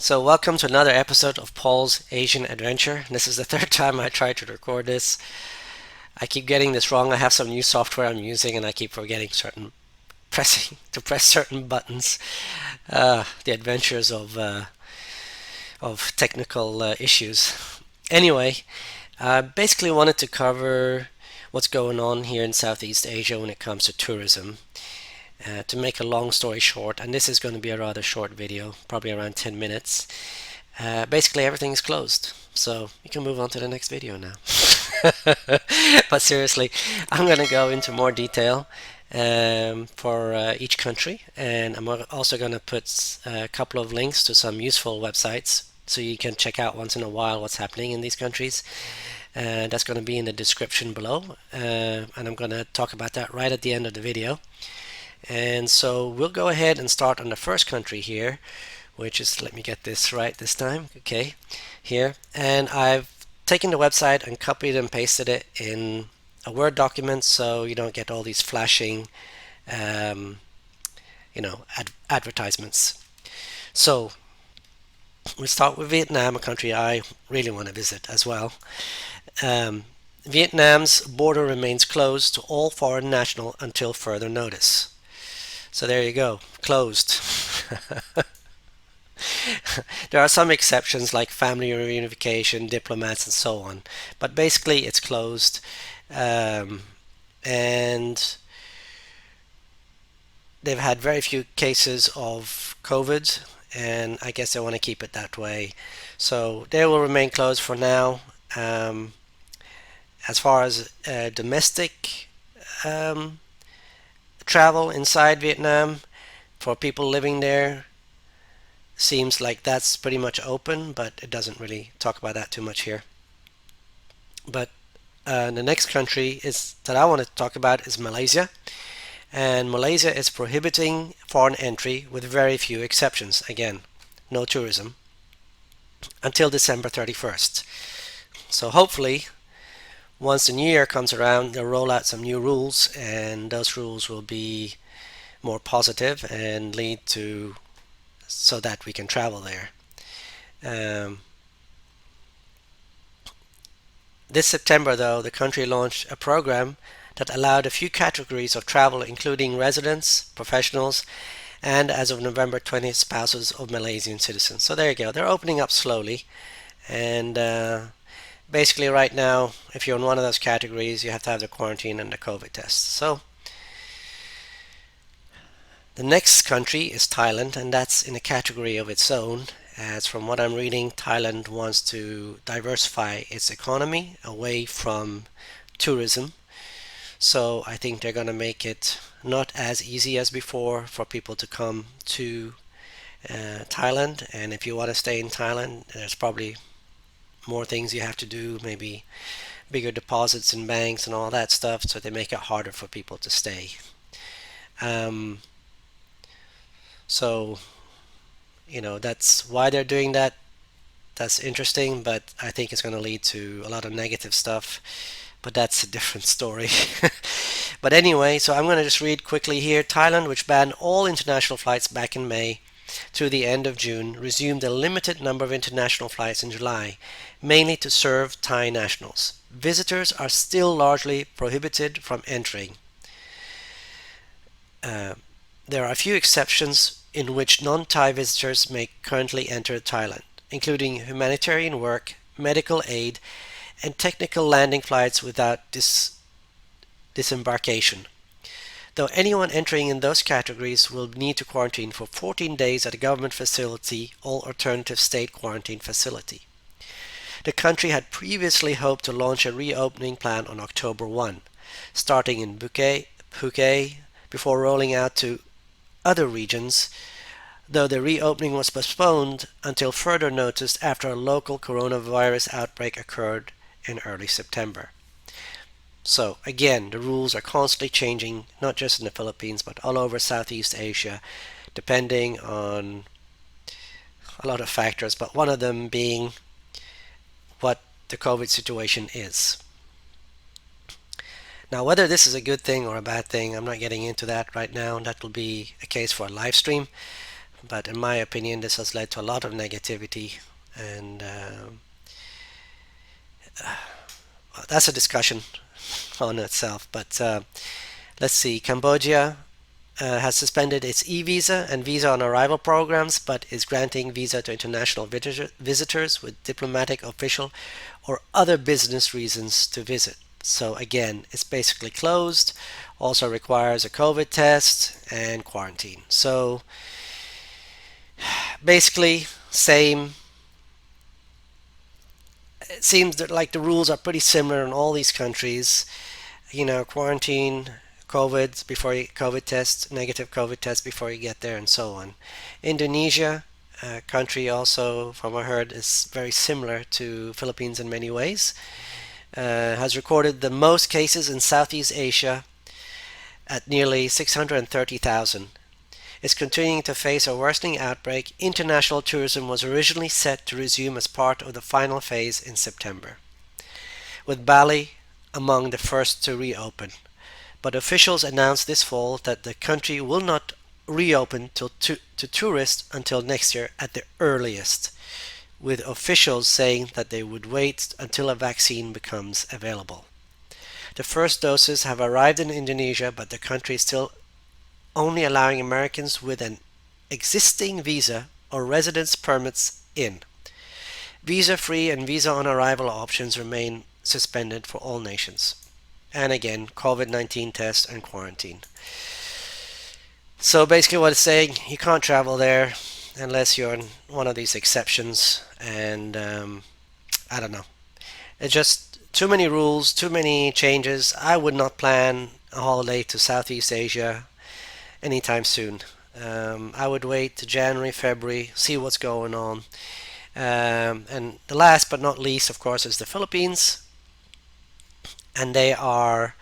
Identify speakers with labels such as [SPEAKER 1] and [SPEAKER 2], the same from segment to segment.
[SPEAKER 1] So welcome to another episode of Paul's Asian Adventure. This is the third time I tried to record this. I keep getting this wrong. I have some new software I'm using and I keep forgetting press certain buttons. The adventures of technical issues. Anyway, I basically wanted to cover what's going on here in Southeast Asia when it comes to tourism. To make a long story short, and this is going to be a rather short video, probably around 10 minutes. Basically, everything is closed, so you can move on to the next video now. But seriously, I'm going to go into more detail for each country, and I'm also going to put a couple of links to some useful websites so you can check out once in a while what's happening in these countries. That's going to be in the description below, and I'm going to talk about that right at the end of the video. And so we'll go ahead and start on the first country here, which is, let me get this right this time, okay, here. And I've taken the website and copied and pasted it in a Word document so you don't get all these flashing, advertisements. So we'll start with Vietnam, a country I really want to visit as well. Vietnam's border remains closed to all foreign nationals until further notice. So there you go, closed. There are some exceptions like family reunification, diplomats, and so on, but basically it's closed. And they've had very few cases of COVID, and I guess they want to keep it that way. So they will remain closed for now. As far as domestic travel inside Vietnam for people living there, seems like that's pretty much open, but it doesn't really talk about that too much here. But the next country that I want to talk about is Malaysia. And Malaysia is prohibiting foreign entry with very few exceptions. Again, no tourism until December 31st. So hopefully once the new year comes around, they'll roll out some new rules, and those rules will be more positive and lead to so that we can travel there. This September, though, the country launched a program that allowed a few categories of travel, including residents, professionals, and as of November 20th, spouses of Malaysian citizens. So there you go. They're opening up slowly, and basically right now, if you're in one of those categories, you have to have the quarantine and the COVID test. So the next country is Thailand, and that's in a category of its own. As from what I'm reading, Thailand wants to diversify its economy away from tourism. So I think they're going to make it not as easy as before for people to come to Thailand. And if you want to stay in Thailand, there's probably more things you have to do, maybe bigger deposits in banks and all that stuff, so they make it harder for people to stay. So that's why they're doing that. That's interesting, but I think it's going to lead to a lot of negative stuff, but that's a different story. But anyway, so I'm going to just read quickly here. Thailand, which banned all international flights back in May through the end of June, resumed a limited number of international flights in July, mainly to serve Thai nationals. Visitors are still largely prohibited from entering. There are a few exceptions in which non-Thai visitors may currently enter Thailand, including humanitarian work, medical aid, and technical landing flights without disembarkation. Though anyone entering in those categories will need to quarantine for 14 days at a government facility or alternative state quarantine facility. The country had previously hoped to launch a reopening plan on October 1, starting in Phuket before rolling out to other regions, though the reopening was postponed until further notice after a local coronavirus outbreak occurred in early September. So again, the rules are constantly changing, not just in the Philippines, but all over Southeast Asia, depending on a lot of factors, but one of them being what the COVID situation is. Now, whether this is a good thing or a bad thing, I'm not getting into that right now. That will be a case for a live stream. but in my opinion, this has led to a lot of negativity, and that's a discussion on itself. But let's see, Cambodia has suspended its e-visa and visa on arrival programs, but is granting visa to international visitors with diplomatic, official, or other business reasons to visit. So again, it's basically closed. Also requires a COVID test and quarantine. So basically, same. It seems that like the rules are pretty similar in all these countries. Quarantine, COVID before you COVID test, negative COVID test before you get there, and so on. Indonesia, a country also, from what I heard, is very similar to Philippines in many ways. Has recorded the most cases in Southeast Asia at nearly 630,000. Is continuing to face a worsening outbreak. International tourism was originally set to resume as part of the final phase in September, with Bali among the first to reopen. But officials announced this fall that the country will not reopen to tourists until next year at the earliest, with officials saying that they would wait until a vaccine becomes available. The first doses have arrived in Indonesia, but the country is still only allowing Americans with an existing visa or residence permits in. Visa-free and visa on arrival options remain suspended for all nations. And again, COVID-19 test and quarantine. So basically what it's saying, you can't travel there unless you're in one of these exceptions. And I don't know. It's just too many rules, too many changes. I would not plan a holiday to Southeast Asia anytime soon. I would wait to January, February, see what's going on. And the last but not least, of course, is the Philippines. And they are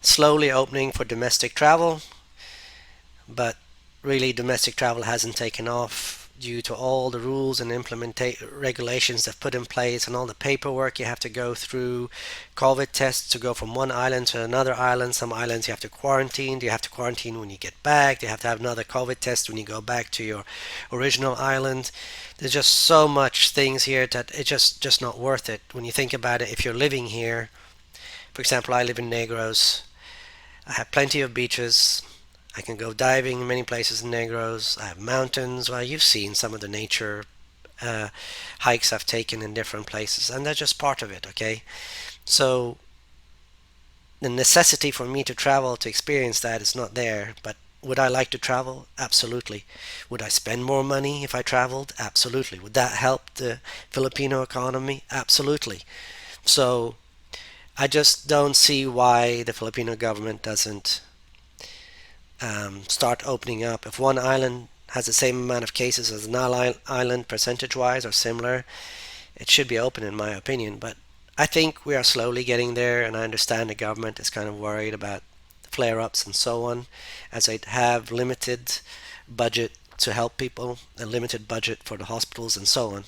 [SPEAKER 1] slowly opening for domestic travel, but really domestic travel hasn't taken off due to all the rules and regulations they've put in place and all the paperwork you have to go through, COVID tests to go from one island to another island. Some islands you have to quarantine. Do you have to quarantine when you get back? Do you have to have another COVID test when you go back to your original island? There's just so much things here that it's just not worth it when you think about it. If you're living here, for example, I live in Negros. I have plenty of beaches. I can go diving in many places in Negros. I have mountains. Well, you've seen some of the nature hikes I've taken in different places, and that's just part of it, okay? So the necessity for me to travel to experience that is not there, but would I like to travel? Absolutely. Would I spend more money if I traveled? Absolutely. Would that help the Filipino economy? Absolutely. So I just don't see why the Filipino government doesn't start opening up. If one island has the same amount of cases as another island percentage-wise or similar, it should be open in my opinion. But I think we are slowly getting there, and I understand the government is kind of worried about flare-ups and so on, as they have limited budget to help people, a limited budget for the hospitals and so on.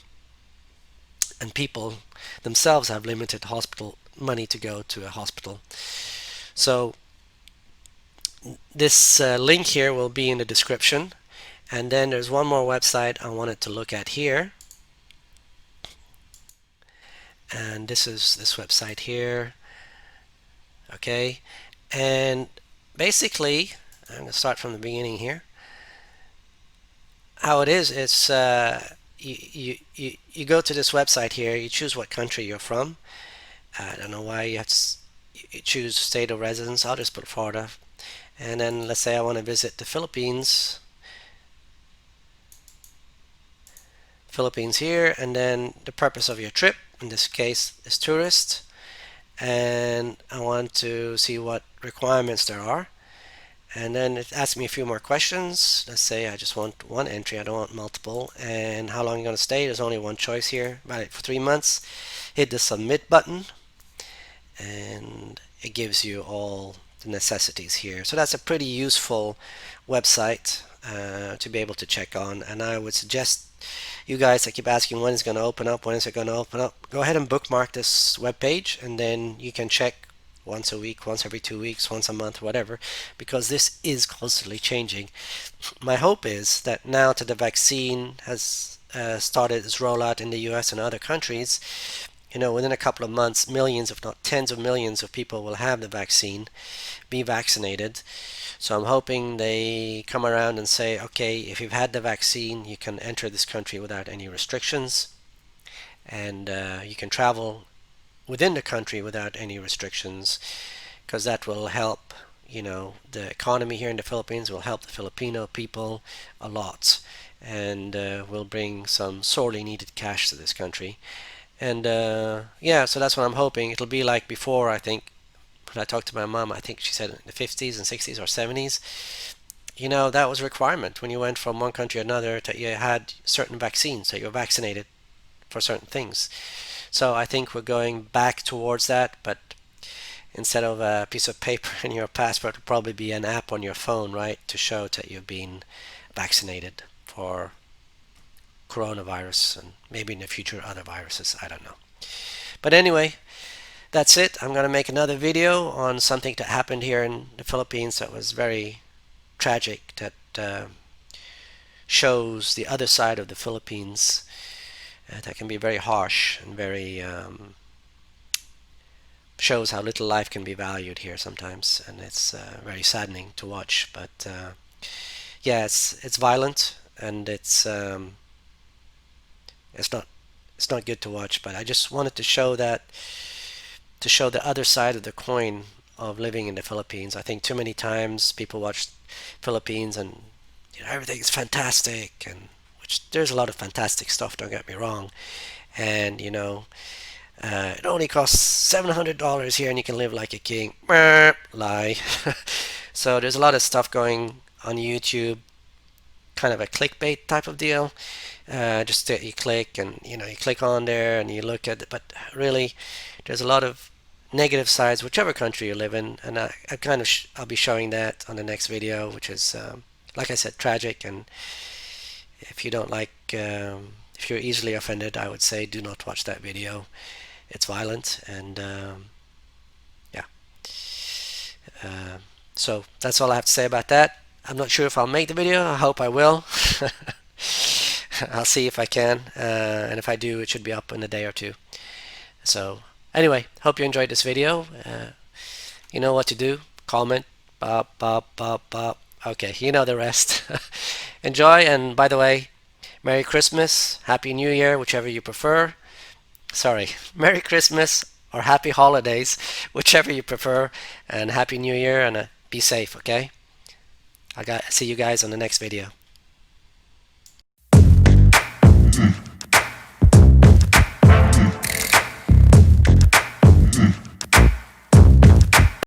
[SPEAKER 1] And people themselves have limited hospital money to go to a hospital. So this link here will be in the description, and then there's one more website I wanted to look at here, and this is this website here. Okay, and basically I'm going to start from the beginning here. How it is, it's you go to this website here, you choose what country you're from. I don't know why you have to choose state of residence. I'll just put Florida. And then let's say I want to visit the Philippines. Philippines here, and then the purpose of your trip, in this case, is tourist. And I want to see what requirements there are. And then it asks me a few more questions. Let's say I just want one entry, I don't want multiple. And how long you're going to stay, there's only one choice here, valid for 3 months. Hit the submit button, and it gives you all the necessities here. So that's a pretty useful website to be able to check on, and I would suggest you guys that keep asking when it's going to open up, when is it going to open up, go ahead and bookmark this web page, and then you can check once a week, once every 2 weeks, once a month, whatever, because this is constantly changing. My hope is that now that the vaccine has started its rollout in the US and other countries, within a couple of months, millions, if not tens of millions of people will have the vaccine, be vaccinated. So I'm hoping they come around and say, okay, if you've had the vaccine, you can enter this country without any restrictions, and you can travel within the country without any restrictions, because that will help, the economy here in the Philippines, will help the Filipino people a lot, and will bring some sorely needed cash to this country. And yeah, so that's what I'm hoping. It'll be like before, I think, when I talked to my mom, I think she said in the 50s and 60s or 70s, that was a requirement when you went from one country to another, that you had certain vaccines, that you were vaccinated for certain things. So I think we're going back towards that, but instead of a piece of paper in your passport, it'll probably be an app on your phone, right, to show that you've been vaccinated for coronavirus and maybe in the future other viruses. I don't know. But anyway, that's it. I'm going to make another video on something that happened here in the Philippines that was very tragic, that shows the other side of the Philippines, that can be very harsh and very shows how little life can be valued here sometimes, and it's very saddening to watch. But yeah, it's violent, and it's not good to watch. But I just wanted to show that, to show the other side of the coin of living in the Philippines. I think too many times people watch Philippines and everything is fantastic, and which there's a lot of fantastic stuff, don't get me wrong. And it only costs $700 here and you can live like a king. Lie. So there's a lot of stuff going on YouTube, kind of a clickbait type of deal. Just that you click and you click on there and you look at it, but really there's a lot of negative sides, whichever country you live in, and I kind of I'll be showing that on the next video, which is like I said, tragic. And if you don't like, if you're easily offended, I would say do not watch that video. It's violent, and yeah. So that's all I have to say about that. I'm not sure if I'll make the video. I hope I will. I'll see if I can, and if I do, it should be up in a day or two. So anyway, hope you enjoyed this video. You know what to do. Comment. Bop, bop, bop, bop. Okay, you know the rest. Enjoy, and by the way, Merry Christmas, Happy New Year, whichever you prefer. Sorry, Merry Christmas or Happy Holidays, whichever you prefer, and Happy New Year, and be safe, okay? See you guys on the next video.